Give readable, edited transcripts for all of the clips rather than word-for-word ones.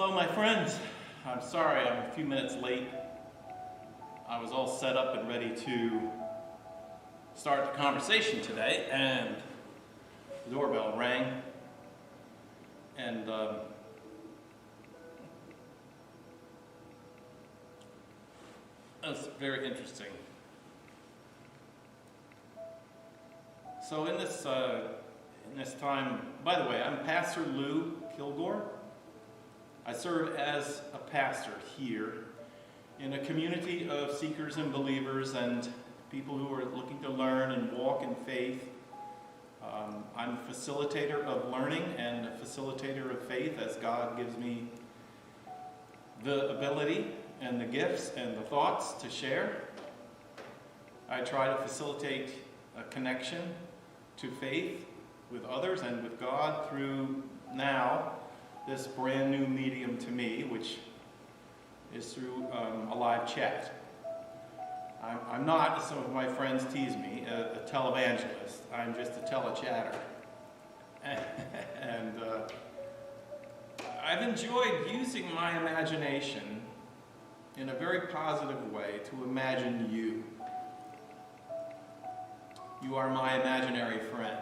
Hello, my friends. I'm sorry I'm a few minutes late. I was all set up and ready to start the conversation today, and the doorbell rang, and that's very interesting. So in this time, by the way, I'm Pastor Lou Kilgore. I serve as a pastor here in a community of seekers and believers and people who are looking to learn and walk in faith. I'm a facilitator of learning and a facilitator of faith as God gives me the ability and the gifts and the thoughts to share. I try to facilitate a connection to faith with others and with God through now this brand new medium to me, which is through a live chat. I'm not, as some of my friends tease me, a televangelist. I'm just a telechatter. And I've enjoyed using my imagination in a very positive way to imagine you. You are my imaginary friend.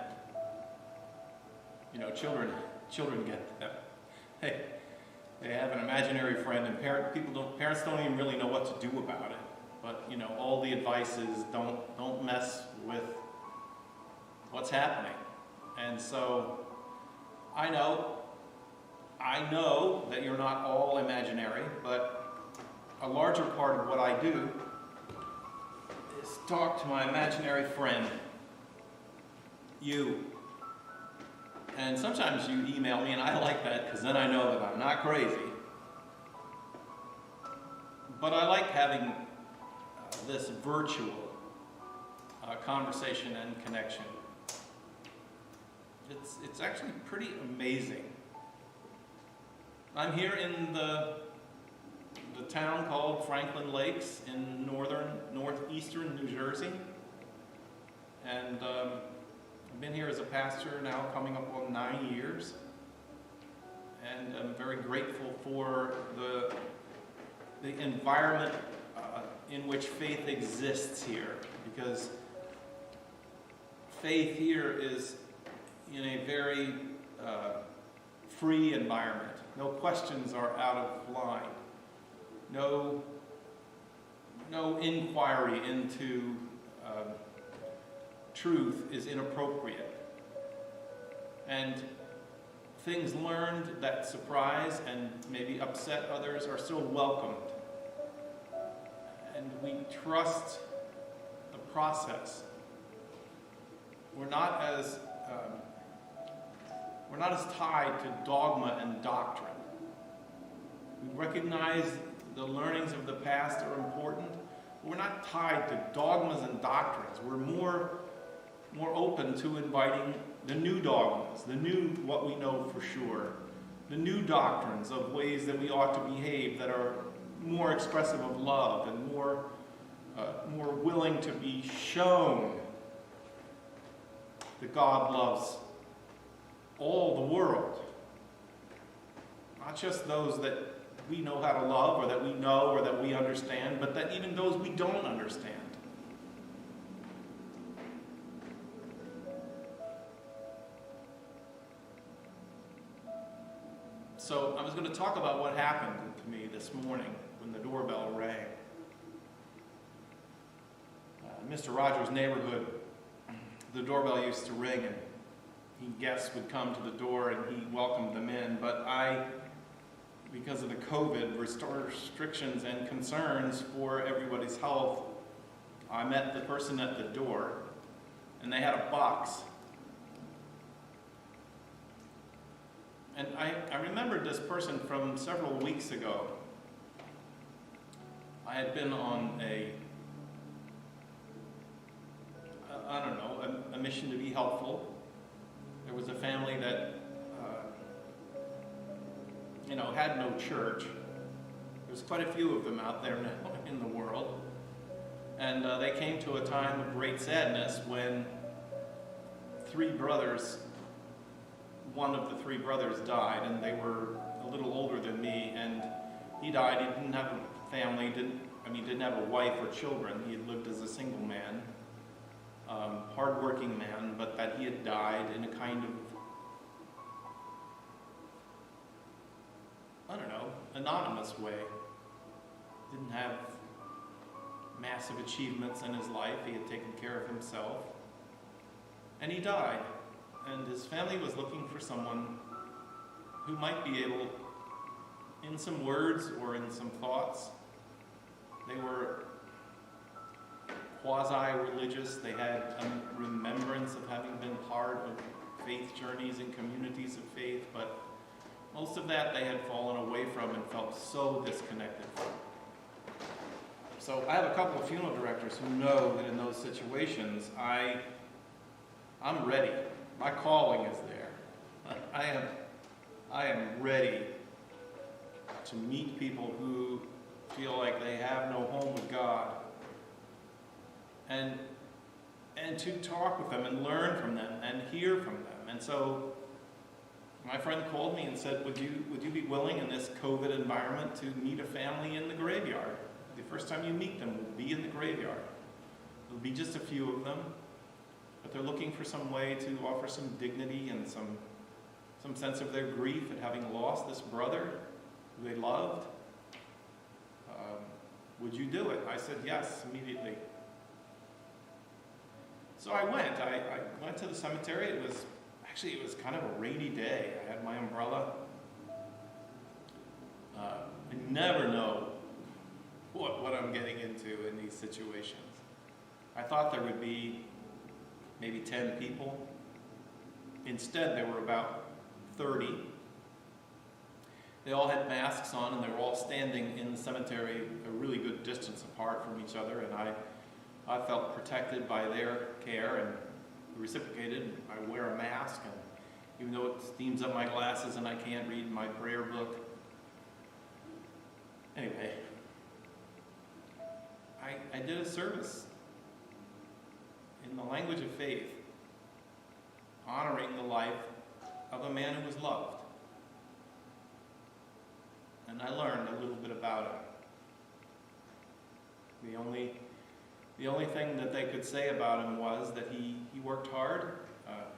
You know, children get that. They have an imaginary friend, and parents don't even really know what to do about it. But you know, all the advice is don't mess with what's happening. And so I know that you're not all imaginary, but a larger part of what I do is talk to my imaginary friend, you. And sometimes you email me, and I like that because then I know that I'm not crazy. But I like having this virtual conversation and connection. It's actually pretty amazing. I'm here in the town called Franklin Lakes in northeastern New Jersey. And I've been here as a pastor now coming up on 9 years, and I'm very grateful for the environment in which faith exists here, because faith here is in a very free environment. No questions are out of line. No inquiry into truth is inappropriate. And things learned that surprise and maybe upset others are still welcomed. And we trust the process. We're not as tied to dogma and doctrine. We recognize the learnings of the past are important, but we're not tied to dogmas and doctrines. We're more open to inviting the new dogmas, the new what we know for sure, the new doctrines of ways that we ought to behave that are more expressive of love and more willing to be shown that God loves all the world, not just those that we know how to love or that we know or that we understand, but that even those we don't understand. So I was going to talk about what happened to me this morning when the doorbell rang. Mr. Rogers' neighborhood, the doorbell used to ring and guests would come to the door and he welcomed them in. But because of the COVID restrictions and concerns for everybody's health, I met the person at the door and they had a box. And I remembered this person from several weeks ago. I had been on a mission to be helpful. There was a family that, had no church. There's quite a few of them out there now in the world. And they came to a time of great sadness when one of the three brothers died, and they were a little older than me, and he died. He didn't have a family, didn't have a wife or children. He had lived as a single man, hardworking man, but that he had died in a kind of, I don't know, anonymous way. Didn't have massive achievements in his life. He had taken care of himself. And he died. And his family was looking for someone who might be able, in some words or in some thoughts, they were quasi-religious. They had a remembrance of having been part of faith journeys and communities of faith, but most of that they had fallen away from and felt so disconnected from. So I have a couple of funeral directors who know that in those situations, I'm ready. My calling is there. I am ready to meet people who feel like they have no home with God, and to talk with them and learn from them and hear from them. And so my friend called me and said, would you be willing in this COVID environment to meet a family in the graveyard? The first time you meet them will be in the graveyard. There'll be just a few of them, but they're looking for some way to offer some dignity and some sense of their grief at having lost this brother who they loved. Would you do it? I said yes, immediately. So I went. I went to the cemetery. It was kind of a rainy day. I had my umbrella. I never know what I'm getting into in these situations. I thought there would be maybe 10 people. Instead, there were about 30. They all had masks on, and they were all standing in the cemetery a really good distance apart from each other, and I felt protected by their care and reciprocated. I wear a mask, and even though it steams up my glasses and I can't read my prayer book. Anyway, I did a service in the language of faith, honoring the life of a man who was loved. And I learned a little bit about him. The only thing that they could say about him was that he worked hard.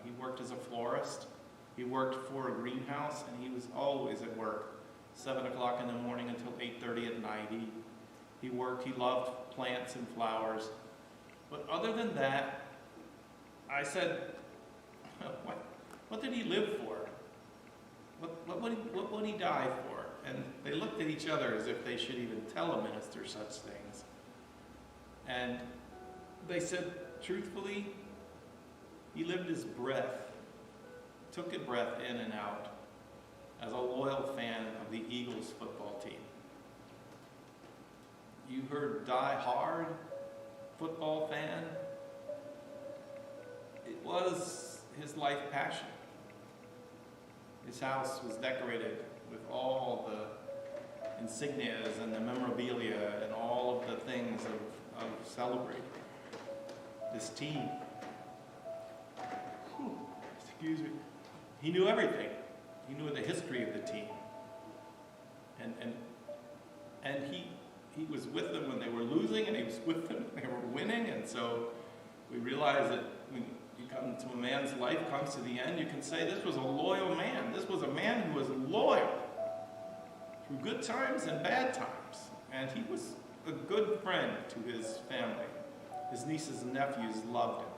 He worked as a florist. He worked for a greenhouse, and he was always at work, 7 o'clock in the morning until 8:30 at night. He worked. He loved plants and flowers. But other than that, I said, what did he live for? What would he die for? And they looked at each other as if they should even tell a minister such things. And they said, truthfully, he lived his breath, took a breath in and out, as a loyal fan of the Eagles football team. You heard die hard football fan? It was his life passion. His house was decorated with all the insignias and the memorabilia and all of the things of celebrating this team. Excuse me. He knew everything. He knew the history of the team. And he was with them when they were losing, and he was with them when they were winning. And so we realize that when you come to a man's life, comes to the end, you can say this was a loyal man. This was a man who was loyal through good times and bad times. And he was a good friend to his family. His nieces and nephews loved him.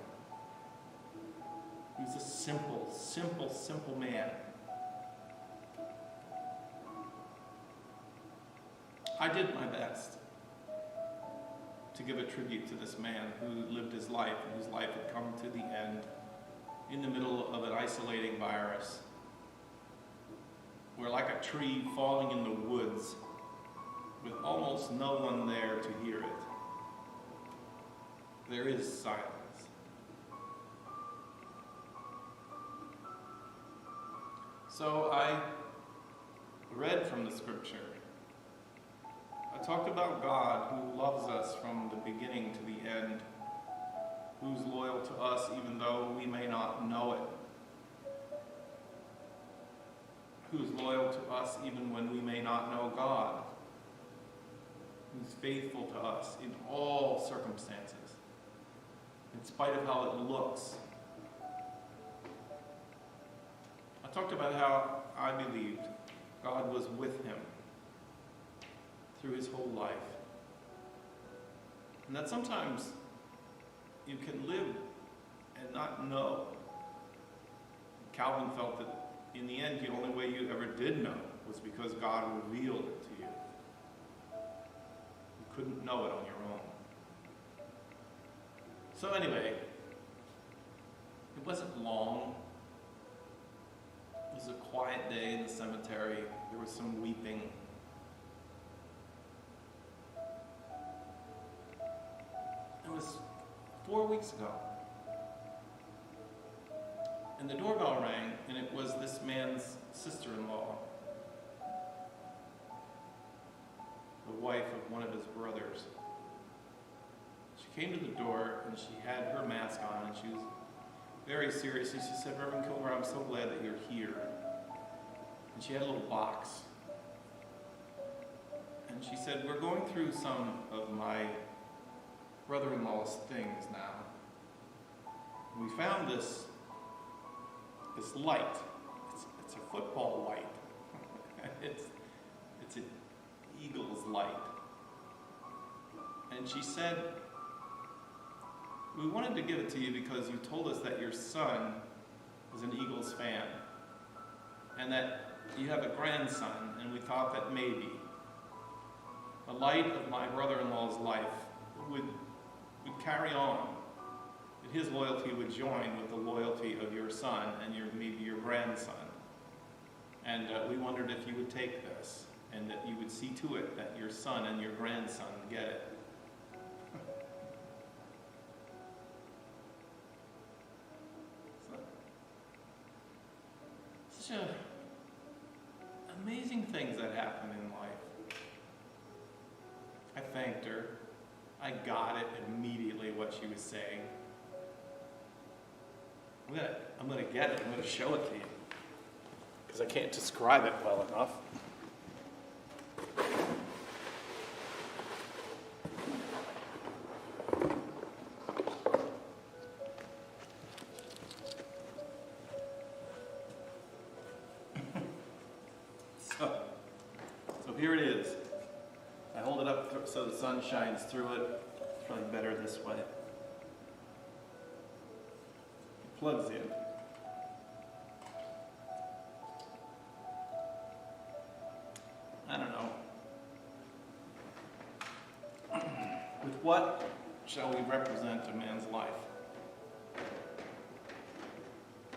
He was a simple man. I did my best to give a tribute to this man who lived his life and whose life had come to the end in the middle of an isolating virus, where like a tree falling in the woods with almost no one there to hear it, there is silence. So I read from the scripture. I talked about God who loves us from the beginning to the end, who's loyal to us even though we may not know it, who's loyal to us even when we may not know God, who's faithful to us in all circumstances, in spite of how it looks. I talked about how I believed God was with him through his whole life. And that sometimes you can live and not know. Calvin felt that in the end, the only way you ever did know was because God revealed it to you. You couldn't know it on your own. So anyway, it wasn't long. It was a quiet day in the cemetery. There was some weeping. It was 4 weeks ago. And the doorbell rang, and it was this man's sister-in-law, the wife of one of his brothers. She came to the door, and she had her mask on, and she was very serious. And she said, "Reverend Kilgore, I'm so glad that you're here." And she had a little box. And she said, "We're going through some of my brother-in-law's things now. And we found this light. It's a football light. it's an eagle's light." And she said, "We wanted to give it to you because you told us that your son was an Eagles fan and that you have a grandson, and we thought that maybe the light of my brother-in-law's life would carry on, that his loyalty would join with the loyalty of your son and maybe your grandson. And we wondered if you would take this and that you would see to it that your son and your grandson get it." Such amazing things that happen in life. I thanked her. I got it immediately what she was saying. I'm gonna get it. I'm gonna show it to you because I can't describe it well enough. So here it is. I hold it up so the sun shines through it. It's probably better this way. It plugs in. I don't know. With what shall we represent a man's life?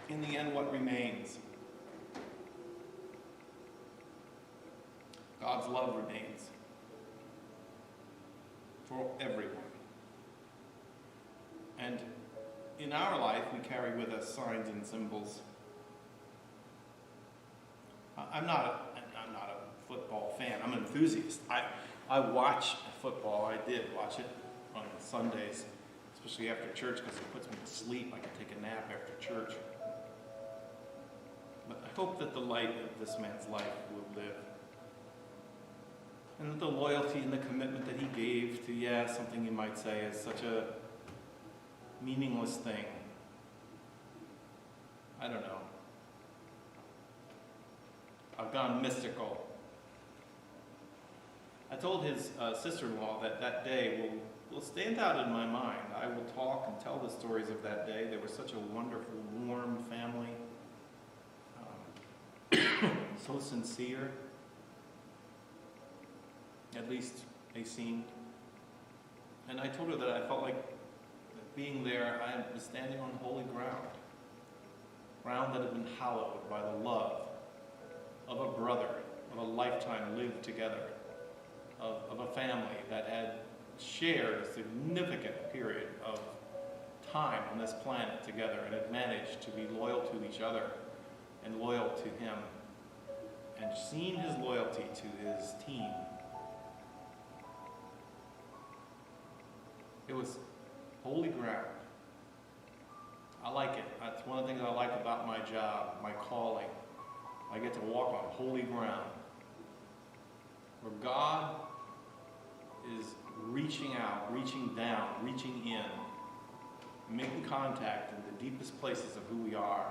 In the end, what remains? God's love remains for everyone. And in our life, we carry with us signs and symbols. I'm not a football fan. I'm an enthusiast. I watch football. I did watch it on Sundays, especially after church, because it puts me to sleep. I can take a nap after church. But I hope that the light of this man's life will live. And that the loyalty and the commitment that he gave to, something you might say is such a meaningless thing. I don't know. I've gone mystical. I told his sister-in-law that day will stand out in my mind. I will talk and tell the stories of that day. They were such a wonderful, warm family. So sincere. At least they seemed. And I told her that I felt like being there, I was standing on holy ground. Ground that had been hallowed by the love of a brother, of a lifetime lived together, of a family that had shared a significant period of time on this planet together and had managed to be loyal to each other and loyal to him and seen his loyalty to his team. It was holy ground. I like it. That's one of the things I like about my job, my calling. I get to walk on holy ground, where God is reaching out, reaching down, reaching in, making contact in the deepest places of who we are.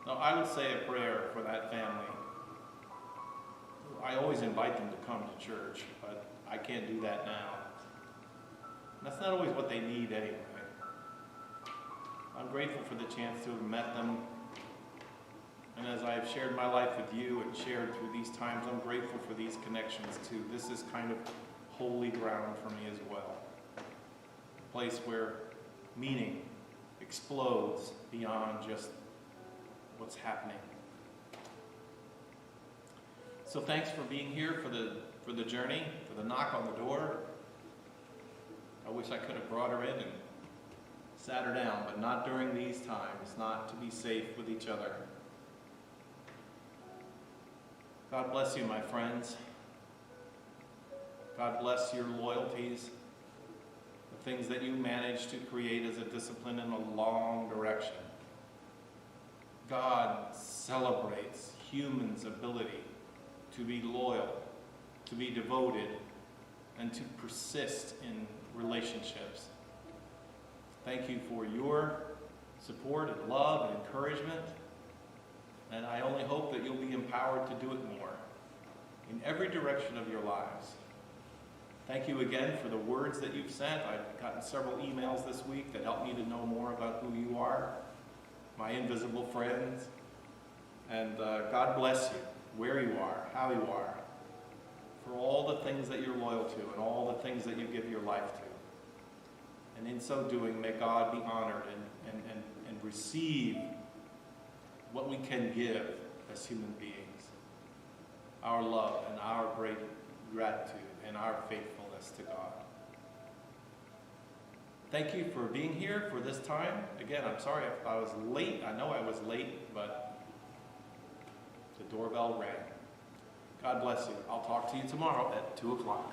Now, I would say a prayer for that family. I always invite them to come to church, but I can't do that now. That's not always what they need anyway. I'm grateful for the chance to have met them. And as I've shared my life with you and shared through these times, I'm grateful for these connections too. This is kind of holy ground for me as well. A place where meaning explodes beyond just what's happening. So thanks for being here for the journey, for the knock on the door. I wish I could have brought her in and sat her down, but not during these times, not to be safe with each other. God bless you, my friends. God bless your loyalties, the things that you managed to create as a discipline in a long direction. God celebrates humans' ability to be loyal, to be devoted, and to persist in relationships. Thank you for your support and love and encouragement. And I only hope that you'll be empowered to do it more in every direction of your lives. Thank you again for the words that you've sent. I've gotten several emails this week that help me to know more about who you are, my invisible friends. And God bless you, where you are, how you are, for all the things that you're loyal to and all the things that you give your life to. And in so doing, may God be honored and receive what we can give as human beings. Our love and our great gratitude and our faithfulness to God. Thank you for being here for this time. Again, I'm sorry if I was late. I know I was late, but the doorbell rang. God bless you. I'll talk to you tomorrow at 2 o'clock.